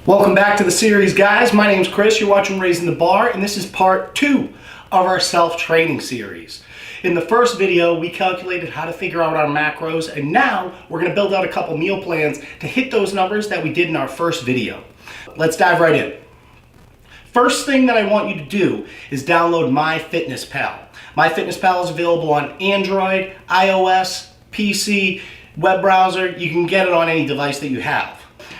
Welcome back to the series, guys. My name's Chris. You're watching Raising the Bar, and this is part 2 of our self-training series. In the first video, we calculated how to figure out our macros, and now we're going to build out a couple meal plans to hit those numbers that we did in our first video. Let's dive right in. First thing that I want you to do is download MyFitnessPal. MyFitnessPal is available on Android, iOS, PC, web browser. You can get it on any device that you have.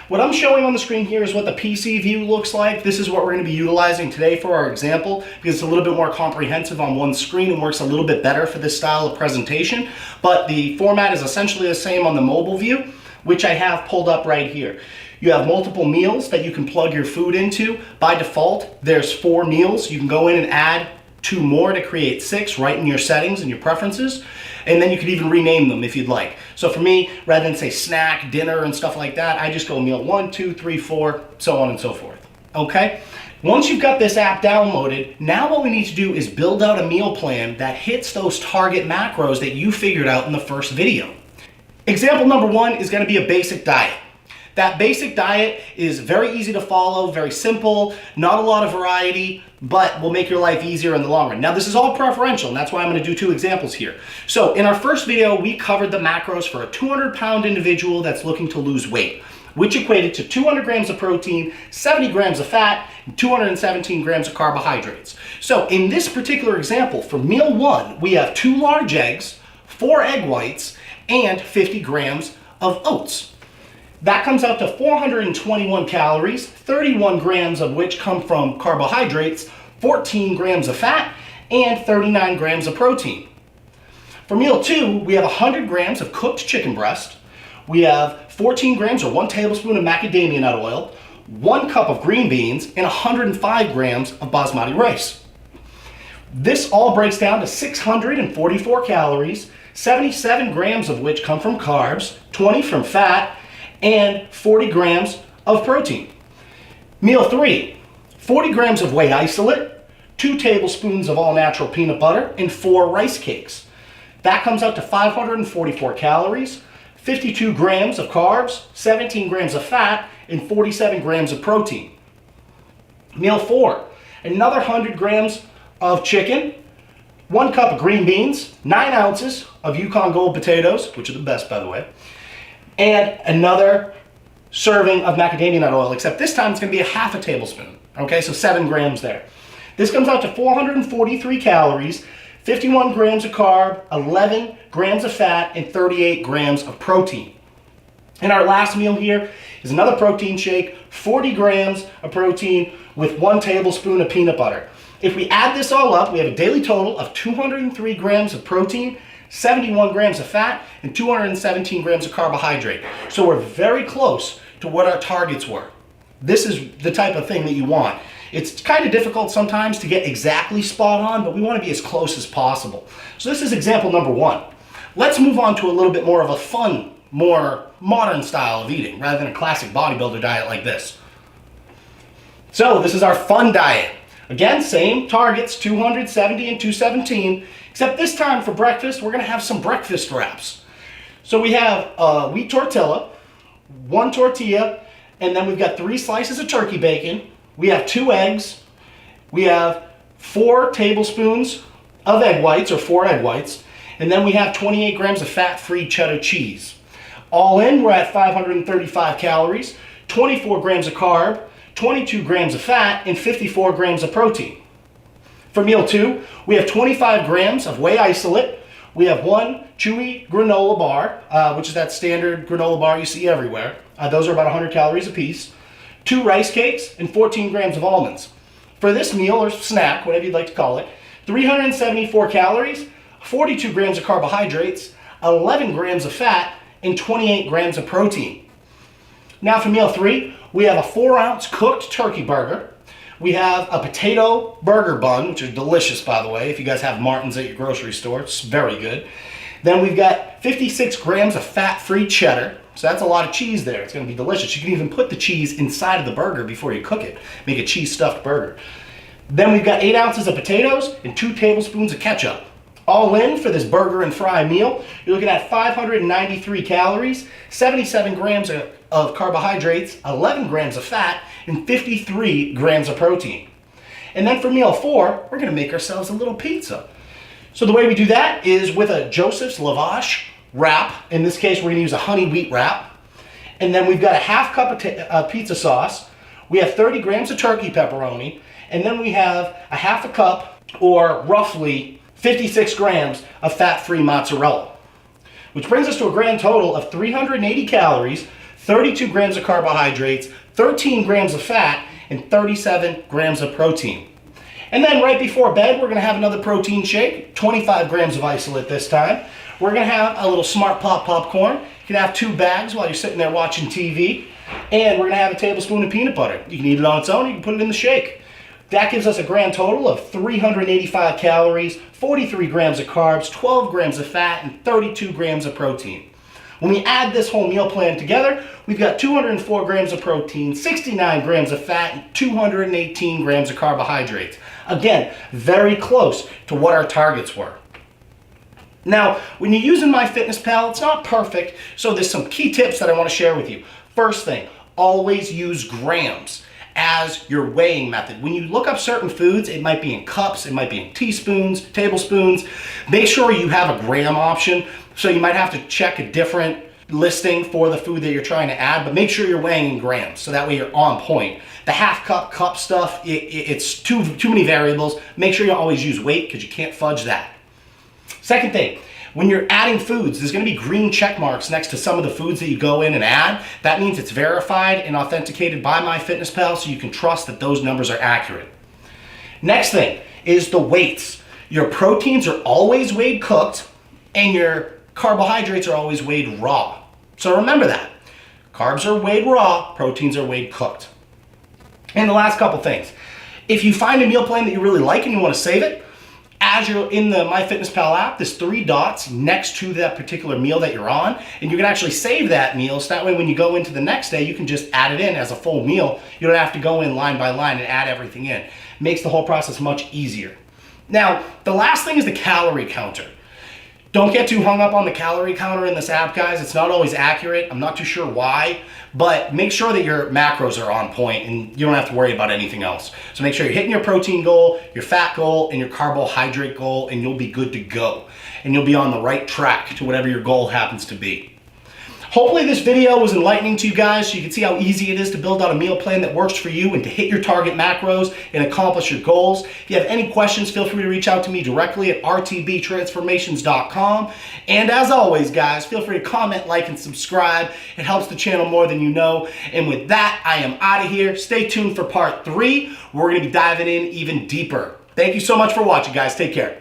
What I'm showing on the screen here is what the PC view looks like. This is what we're going to be utilizing today for our example because it's a little bit more comprehensive on one screen and works a little bit better for this style of presentation. But the format is essentially the same on the mobile view, which I have pulled up right here. You have multiple meals that you can plug your food into. By default, there's 4 meals. You can go in and add 2 more to create 6 right in your settings and your preferences. And then you could even rename them if you'd like. So for me, rather than say snack, dinner, and stuff like that, I just go meal 1, 2, 3, 4, so on and so forth. Okay? Once you've got this app downloaded, now what we need to do is build out a meal plan that hits those target macros that you figured out in the first video. Example number 1 is going to be a basic diet. That basic diet is very easy to follow, very simple, not a lot of variety, but will make your life easier in the long run. Now, this is all preferential, and that's why I'm going to do 2 examples here. So in our first video, we covered the macros for a 200-pound individual that's looking to lose weight, which equated to 200 grams of protein, 70 grams of fat, and 217 grams of carbohydrates. So in this particular example, for meal 1, we have 2 large eggs, 4 egg whites, and 50 grams of oats. That comes out to 421 calories, 31 grams of which come from carbohydrates, 14 grams of fat, and 39 grams of protein. For meal 2, we have 100 grams of cooked chicken breast. We have 14 grams or 1 tablespoon of macadamia nut oil, 1 cup of green beans, and 105 grams of basmati rice. This all breaks down to 644 calories, 77 grams of which come from carbs, 20 from fat, and 40 grams of protein. Meal 3, 40 grams of whey isolate, 2 tablespoons of all-natural peanut butter, and 4 rice cakes. That comes out to 544 calories, 52 grams of carbs, 17 grams of fat, and 47 grams of protein. Meal 4, another 100 grams of chicken, 1 cup of green beans, 9 ounces of Yukon Gold potatoes, which are the best, by the way, and another serving of macadamia nut oil, except this time it's going to be a half a tablespoon. Okay, so 7 grams there. This comes out to 443 calories, 51 grams of carb, 11 grams of fat, and 38 grams of protein. And our last meal here is another protein shake, 40 grams of protein with 1 tablespoon of peanut butter. If we add this all up, we have a daily total of 203 grams of protein, 71 grams of fat, and 217 grams of carbohydrate. So we're very close to what our targets were. This is the type of thing that you want. It's kind of difficult sometimes to get exactly spot on, but we want to be as close as possible. So this is example number 1. Let's move on to a little bit more of a fun, more modern style of eating, rather than a classic bodybuilder diet like this. So this is our fun diet. Again, same targets, 270 and 217, except this time for breakfast, we're going to have some breakfast wraps. So we have wheat tortilla, 1 tortilla, and then we've got 3 slices of turkey bacon. We have 2 eggs. We have 4 tablespoons of egg whites, or 4 egg whites, and then we have 28 grams of fat-free cheddar cheese. All in, we're at 535 calories, 24 grams of carb, 22 grams of fat, and 54 grams of protein. For meal 2, we have 25 grams of whey isolate. We have 1 chewy granola bar, which is that standard granola bar you see everywhere. Those are about 100 calories apiece. 2 rice cakes, and 14 grams of almonds. For this meal, or snack, whatever you'd like to call it, 374 calories, 42 grams of carbohydrates, 11 grams of fat, and 28 grams of protein. Now for meal 3, we have a 4-ounce cooked turkey burger. We have a potato burger bun, which is delicious, by the way. If you guys have Martin's at your grocery store, it's very good. Then we've got 56 grams of fat-free cheddar. So that's a lot of cheese there. It's going to be delicious. You can even put the cheese inside of the burger before you cook it. Make a cheese-stuffed burger. Then we've got 8 ounces of potatoes and 2 tablespoons of ketchup. All in for this burger and fry meal, you're looking at 593 calories, 77 grams of carbohydrates, 11 grams of fat, and 53 grams of protein. And then for meal 4, we're gonna make ourselves a little pizza. So the way we do that is with a Joseph's Lavash wrap. In this case, we're gonna use a honey wheat wrap. And then we've got a half cup of pizza sauce. We have 30 grams of turkey pepperoni. And then we have a half a cup, or roughly 56 grams of fat-free mozzarella, which brings us to a grand total of 380 calories, 32 grams of carbohydrates, 13 grams of fat, and 37 grams of protein. And then right before bed, we're gonna have another protein shake, 25 grams of isolate this time. We're gonna have a little Smart Pop popcorn. You can have 2 bags while you're sitting there watching TV. And we're gonna have a tablespoon of peanut butter. You can eat it on its own, you can put it in the shake. That gives us a grand total of 385 calories, 43 grams of carbs, 12 grams of fat, and 32 grams of protein. When we add this whole meal plan together, we've got 204 grams of protein, 69 grams of fat, and 218 grams of carbohydrates. Again, very close to what our targets were. Now, when you're using MyFitnessPal, it's not perfect, so there's some key tips that I want to share with you. First thing, always use grams as your weighing method. When you look up certain foods, it might be in cups, it might be in teaspoons, tablespoons. Make sure you have a gram option. So you might have to check a different listing for the food that you're trying to add, but make sure you're weighing in grams so that way you're on point. The half cup stuff, it's too many variables. Make sure you always use weight because you can't fudge that. Second thing, when you're adding foods, there's going to be green check marks next to some of the foods that you go in and add. That means it's verified and authenticated by MyFitnessPal, so you can trust that those numbers are accurate. Next thing is the weights. Your proteins are always weighed cooked, and your carbohydrates are always weighed raw. So remember that. Carbs are weighed raw, proteins are weighed cooked. And the last couple things. If you find a meal plan that you really like and you want to save it, as you're in the MyFitnessPal app, there's 3 dots next to that particular meal that you're on, and you can actually save that meal, so that way when you go into the next day, you can just add it in as a full meal. You don't have to go in line by line and add everything in. Makes the whole process much easier. Now, the last thing is the calorie counter. Don't get too hung up on the calorie counter in this app, guys. It's not always accurate. I'm not too sure why, but make sure that your macros are on point and you don't have to worry about anything else. So make sure you're hitting your protein goal, your fat goal, and your carbohydrate goal, and you'll be good to go. And you'll be on the right track to whatever your goal happens to be. Hopefully this video was enlightening to you guys so you can see how easy it is to build out a meal plan that works for you and to hit your target macros and accomplish your goals. If you have any questions, feel free to reach out to me directly at RTBTransformations.com. And as always, guys, feel free to comment, like, and subscribe. It helps the channel more than you know. And with that, I am out of here. Stay tuned for part 3. We're going to be diving in even deeper. Thank you so much for watching, guys. Take care.